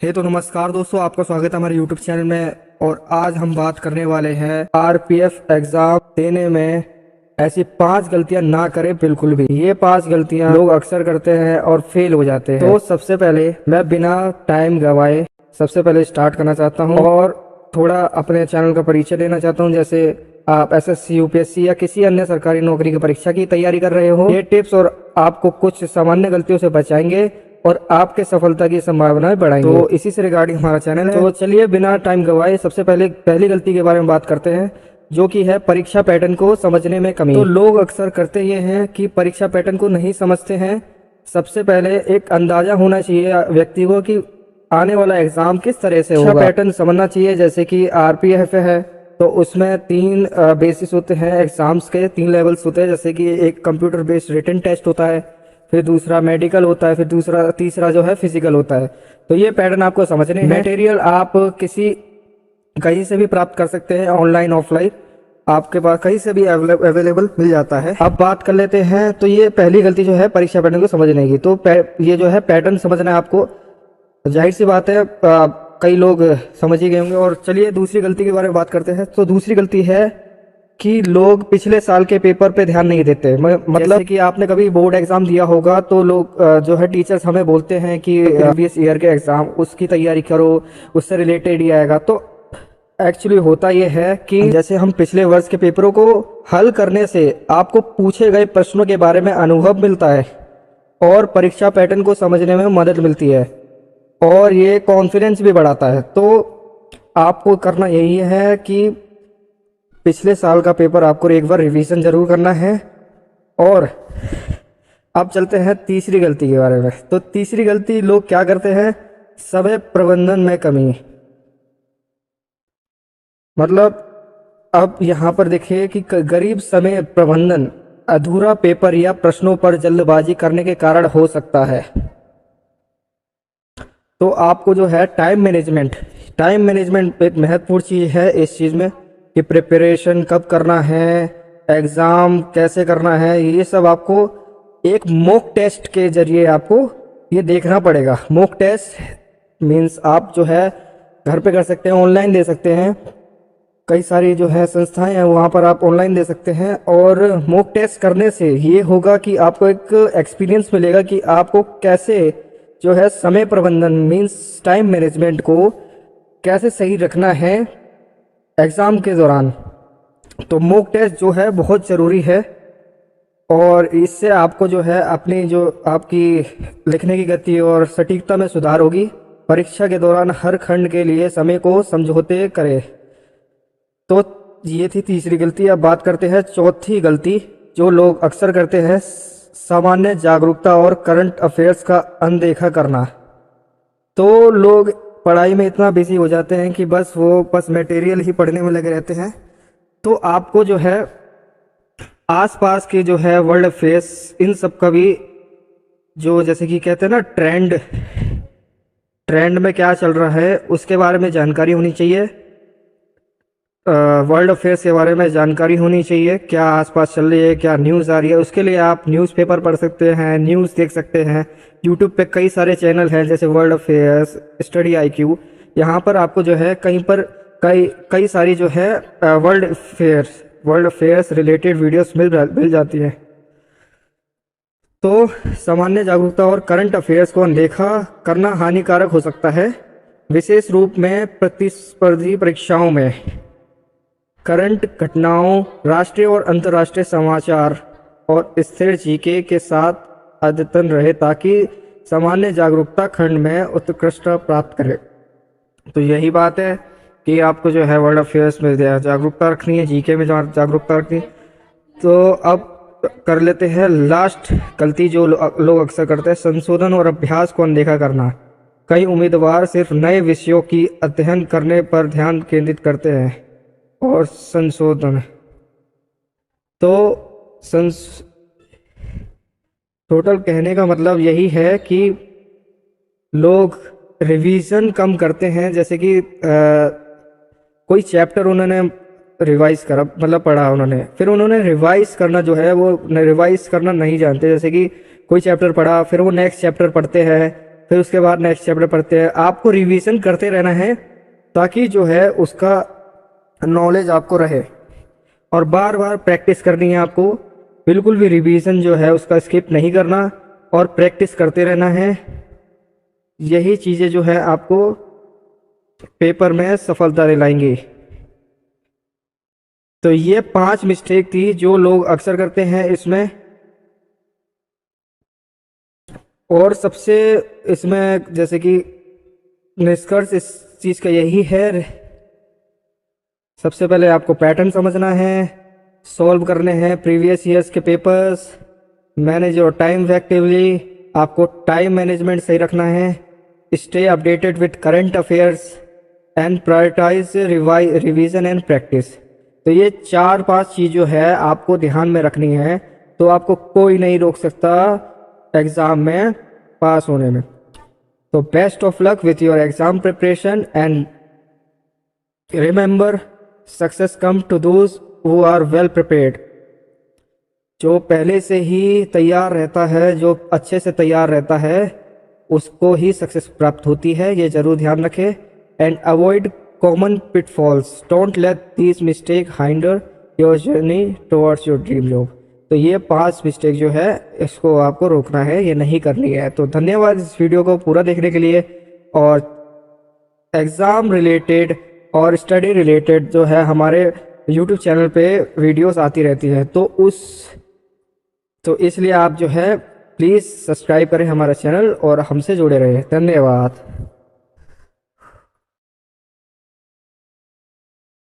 तो नमस्कार दोस्तों, आपका स्वागत है हमारे YouTube चैनल में। और आज हम बात करने वाले हैं आरपीएफ एग्जाम देने में ऐसी 5 गलतियां ना करें बिल्कुल भी। ये 5 गलतियां लोग अक्सर करते हैं और फेल हो जाते हैं। तो सबसे पहले मैं बिना टाइम गवाए सबसे पहले स्टार्ट करना चाहता हूं और थोड़ा अपने चैनल का परिचय देना चाहता हूं। जैसे आप एसएससी, यूपीएससी या किसी अन्य सरकारी नौकरी की परीक्षा की तैयारी कर रहे हो, ये टिप्स और आपको कुछ सामान्य गलतियों से बचाएंगे और आपके सफलता की संभावनाएं बढ़ाएंगे। तो इसी से रिगार्डिंग हमारा चैनल है। तो चलिए बिना टाइम गवाए सबसे पहले पहली गलती के बारे में बात करते हैं, जो कि है परीक्षा पैटर्न को समझने में कमी। तो लोग अक्सर करते ये हैं कि परीक्षा पैटर्न को नहीं समझते हैं। सबसे पहले एक अंदाजा होना चाहिए व्यक्ति को कि आने वाला एग्जाम किस तरह से होगा। पैटर्न समझना चाहिए। जैसे कि आरपीएफ है तो उसमें 3 बेसिस होते हैं एग्जाम्स के, 3 लेवल्स होते हैं। जैसे कि एक कंप्यूटर बेस्ड रिटन टेस्ट होता है, फिर दूसरा मेडिकल होता है, फिर तीसरा जो है फिजिकल होता है। तो ये पैटर्न आपको समझने हैं। मटेरियल आप कहीं से भी प्राप्त कर सकते हैं, ऑनलाइन ऑफलाइन आपके पास कहीं से भी अवेलेबल मिल जाता है। अब बात कर लेते हैं। तो ये पहली गलती जो है परीक्षा पैटर्न को समझने की। तो ये जो है पैटर्न समझना है आपको, जाहिर सी बात है कई लोग समझ ही गए होंगे। और चलिए दूसरी गलती के बारे में बात करते हैं। तो दूसरी गलती है कि लोग पिछले साल के पेपर पे ध्यान नहीं देते। मतलब कि आपने कभी बोर्ड एग्जाम दिया होगा तो लोग जो है टीचर्स हमें बोलते हैं कि प्रीवियस ईयर के एग्जाम उसकी तैयारी करो, उससे रिलेटेड ही आएगा। तो एक्चुअली होता यह है कि जैसे हम पिछले वर्ष के पेपरों को हल करने से आपको पूछे गए प्रश्नों के बारे में अनुभव मिलता है और परीक्षा पैटर्न को समझने में मदद मिलती है और ये कॉन्फिडेंस भी बढ़ाता है। तो आपको करना यही है कि पिछले साल का पेपर आपको एक बार रिवीजन जरूर करना है। और अब चलते हैं तीसरी गलती के बारे में। तो तीसरी गलती लोग क्या करते हैं, समय प्रबंधन में कमी। मतलब अब यहाँ पर देखिए कि गरीब समय प्रबंधन अधूरा पेपर या प्रश्नों पर जल्दबाजी करने के कारण हो सकता है। तो आपको जो है टाइम मैनेजमेंट एक महत्वपूर्ण चीज है इस चीज में कि प्रिपरेशन कब करना है, एग्जाम कैसे करना है, ये सब आपको एक मॉक टेस्ट के जरिए आपको ये देखना पड़ेगा। मॉक टेस्ट मीन्स आप जो है घर पे कर सकते हैं, ऑनलाइन दे सकते हैं। कई सारी जो है संस्थाएं हैं वहाँ पर आप ऑनलाइन दे सकते हैं। और मॉक टेस्ट करने से ये होगा कि आपको एक एक्सपीरियंस मिलेगा कि आपको कैसे जो है समय प्रबंधन मीन्स टाइम मैनेजमेंट को कैसे सही रखना है एग्जाम के दौरान। तो मॉक टेस्ट जो है बहुत ज़रूरी है और इससे आपको जो है अपनी जो आपकी लिखने की गति और सटीकता में सुधार होगी। परीक्षा के दौरान हर खंड के लिए समय को समझौते करें। तो ये थी तीसरी गलती। अब बात करते हैं चौथी गलती जो लोग अक्सर करते हैं, सामान्य जागरूकता और करंट अफेयर्स का अनदेखा करना। तो लोग पढ़ाई में इतना बिजी हो जाते हैं कि बस मटेरियल ही पढ़ने में लगे रहते हैं। तो आपको जो है आसपास के जो है वर्ल्ड अफेयर्स इन सब का भी जो जैसे कि कहते हैं ना ट्रेंड में क्या चल रहा है उसके बारे में जानकारी होनी चाहिए। वर्ल्ड अफेयर्स के बारे में जानकारी होनी चाहिए, क्या आसपास चल रही है, क्या न्यूज़ आ रही है। उसके लिए आप न्यूज़पेपर पढ़ सकते हैं, न्यूज़ देख सकते हैं। यूट्यूब पे कई सारे चैनल हैं जैसे वर्ल्ड अफेयर्स, स्टडी IQ। यहाँ पर आपको जो है कहीं पर कई सारी जो है वर्ल्ड अफेयर्स रिलेटेड वीडियोस मिल जाती हैं। तो सामान्य जागरूकता और करंट अफेयर्स को अनदेखा करना हानिकारक हो सकता है, विशेष रूप में प्रतिस्पर्धी परीक्षाओं में। करंट घटनाओं, राष्ट्रीय और अंतर्राष्ट्रीय समाचार और स्थिर GK के साथ अद्यतन रहे ताकि सामान्य जागरूकता खंड में उत्कृष्टता प्राप्त करे। तो यही बात है कि आपको जो है वर्ल्ड अफेयर्स में जागरूकता रखनी है, GK में जागरूकता रखनी है। तो अब कर लेते हैं लास्ट गलती जो लोग अक्सर करते हैं, संशोधन और अभ्यास को अनदेखा करना। कई उम्मीदवार सिर्फ नए विषयों की अध्ययन करने पर ध्यान केंद्रित करते हैं और संशोधन तो टोटल कहने का मतलब यही है कि लोग रिवीजन कम करते हैं। जैसे कि कोई चैप्टर उन्होंने रिवाइज करा, मतलब पढ़ा उन्होंने, फिर उन्होंने रिवाइज करना जो है वो रिवाइज करना नहीं जानते। जैसे कि कोई चैप्टर पढ़ा फिर वो नेक्स्ट चैप्टर पढ़ते हैं फिर उसके बाद नेक्स्ट चैप्टर पढ़ते हैं। आपको रिवीजन करते रहना है ताकि जो है उसका नॉलेज आपको रहे, और बार बार प्रैक्टिस करनी है आपको। बिल्कुल भी रिवीजन जो है उसका स्किप नहीं करना और प्रैक्टिस करते रहना है। यही चीज़ें जो है आपको पेपर में सफलता दिलाएंगी। तो ये 5 मिस्टेक थी जो लोग अक्सर करते हैं इसमें। और सबसे इसमें जैसे कि निष्कर्ष इस चीज़ का यही है, सबसे पहले आपको पैटर्न समझना है, सॉल्व करने हैं प्रीवियस ईयर्स के papers, manage your time effectively, आपको टाइम मैनेजमेंट सही रखना है, stay updated with current affairs and prioritise revision and practice. तो ये 4-5 चीज़ जो है आपको ध्यान में रखनी है, तो आपको कोई नहीं रोक सकता एग्ज़ाम में पास होने में। तो best of luck with your exam preparation and remember success come to those who are well prepared. जो पहले से ही तैयार रहता है, जो अच्छे से तैयार रहता है, उसको ही सक्सेस प्राप्त होती है। ये जरूर ध्यान रखें। And avoid common pitfalls, don't let these mistake hinder your journey towards your dream job. तो ये 5 मिस्टेक जो है इसको आपको रोकना है, ये नहीं करनी है। तो धन्यवाद इस वीडियो को पूरा देखने के लिए। और एग्ज़ाम रिलेटेड और स्टडी रिलेटेड जो है हमारे यूट्यूब चैनल पे वीडियोस आती रहती है, तो इसलिए आप जो है प्लीज़ सब्सक्राइब करें हमारा चैनल और हमसे जुड़े रहें। धन्यवाद।